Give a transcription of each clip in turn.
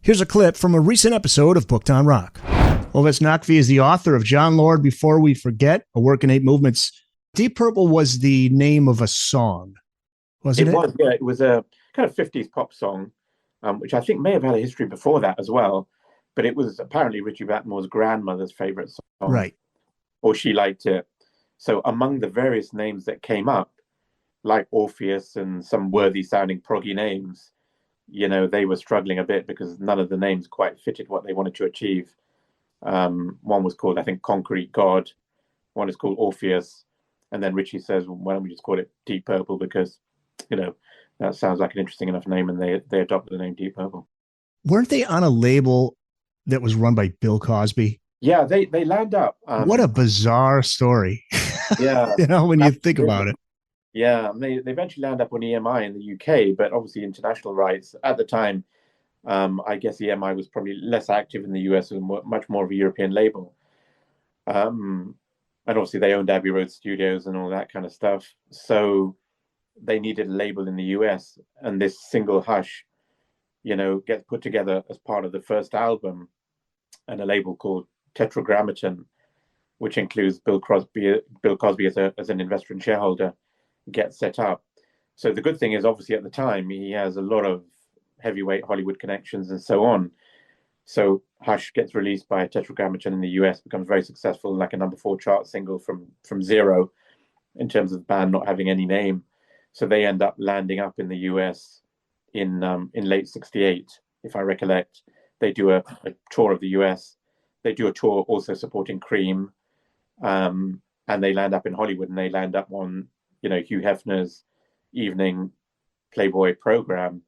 Here's a clip from a recent episode of Booked on Rock. Ovais Naqvi is the author of John Lord, Before We Forget, A Work in 8 Movements. Deep Purple was the name of a song, wasn't it? It was, yeah. It was a kind of 50s pop song, which I think may have had a history before that as well. But it was apparently Richie Blackmore's grandmother's favorite song. Right. Or she liked it. So among the various names that came up, like Orpheus and some worthy-sounding proggy names, you know, they were struggling a bit because none of the names quite fitted what they wanted to achieve. One was called, I think, Concrete God. One is called Orpheus. And then Richie says, well, why don't we just call it Deep Purple? Because, you know, that sounds like an interesting enough name, and they adopted the name Deep Purple. Weren't they on a label that was run by Bill Cosby? Yeah, they lined up. What a bizarre story. Yeah. You know, when you think about it. Yeah, they eventually landed up on EMI in the UK, but obviously international rights. At the time, I guess EMI was probably less active in the US and much more of a European label. And obviously they owned Abbey Road Studios and all that kind of stuff. So they needed a label in the US, and this single Hush, you know, gets put together as part of the first album, and a label called Tetragrammaton, which includes Bill Cosby as an investor and shareholder, gets set up. So the good thing is, obviously, at the time, he has a lot of heavyweight Hollywood connections and so on. So Hush gets released by Tetragrammaton in the US, becomes very successful, like a number 4 chart single from zero, in terms of the band not having any name. So they end up landing up in the US in late '68, if I recollect. They do a tour of the US. They do a tour also supporting Cream, and they land up in Hollywood, and they land up on, you know, Hugh Hefner's evening Playboy program,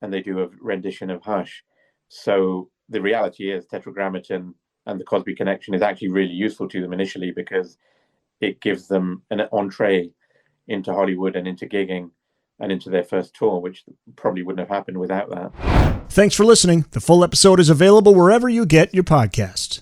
and they do a rendition of Hush. So the reality is Tetragrammaton and the Cosby connection is actually really useful to them initially, because it gives them an entree into Hollywood and into gigging and into their first tour, which probably wouldn't have happened without that. Thanks for listening. The full episode is available wherever you get your podcasts.